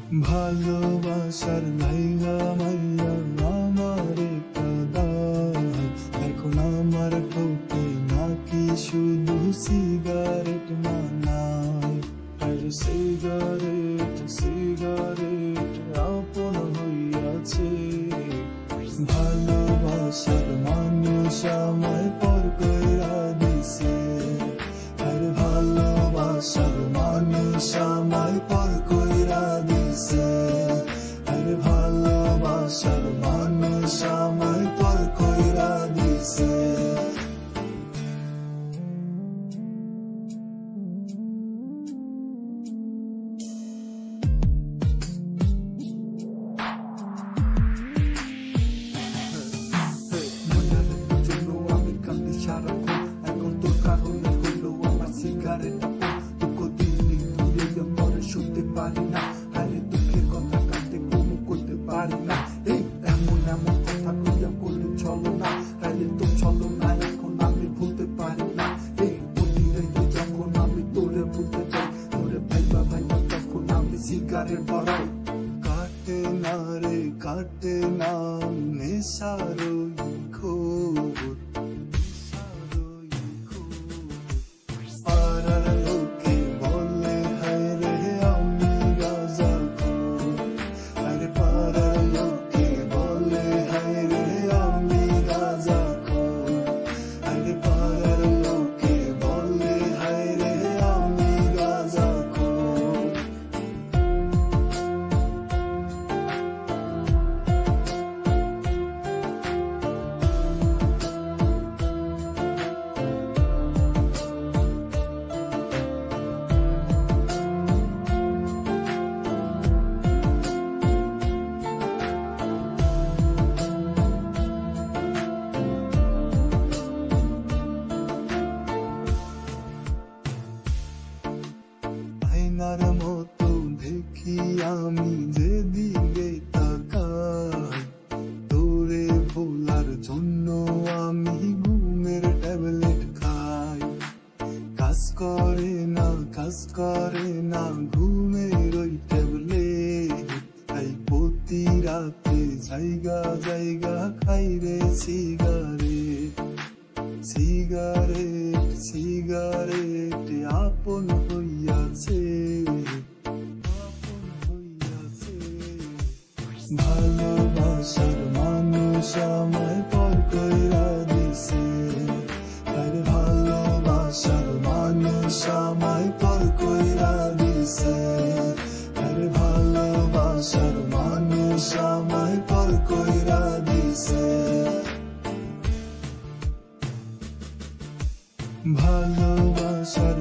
ভালোবাসার লাইগা মাইয়া আমারে কাঁদায়, এখন আমার ঠোঁটে নাকি শুধু সিগারেট মানায়। আর সিগারেট সিগারেট আপন হইয়াছে, ভালোবাসার মানুষ আমায় পর কইরা দিছে। আর ভালোবাসার মানুষ আমায় পর কইরা দিছে। আর ভালোবাসার মানুষ আমায় পর কইরা দিছে। এখন তোর কারণে হইলো আমার সিগারেটটা দুঃখ দিল্লি দূরে মরে শুনতে পারি না। আরে দুঃখের কথা কাটতে কোনো করতে পারি না। এই এমন এমন কথা কইয়া করলে চলো না, আরে তো চলো না এখন আমি ভুলতে পারি না। এই প্রতিদিন যখন আমি তোরে ভুলতে যাই, তোরে ভাইবা ভাইবা তখন আমি সিগারেট ধরাই। কাটে না রে কাটে না নেশার ঘোর, আয়নার মতো দেখি আমি যেদিকে তাকাই, তোরে ভোলার জন্য আমি ঘুমের ট্যাবলেট খাই। কাজ করে না ঘুমের ওই ট্যাবলেট, তাই প্রতি রাতে জায়গা জায়গা খাই রে সিগারেট। সিগারেট সিগারেট আপন হইয়াছে, ভালোবাসার মানুষ আমায় পর কইরা দিছে। আর ভালোবাসার মানুষ আমায় পর কইরা দিছে। আর ভালোবাসার মানুষ আমায় পর কইরা দিছে। ভালোবাসার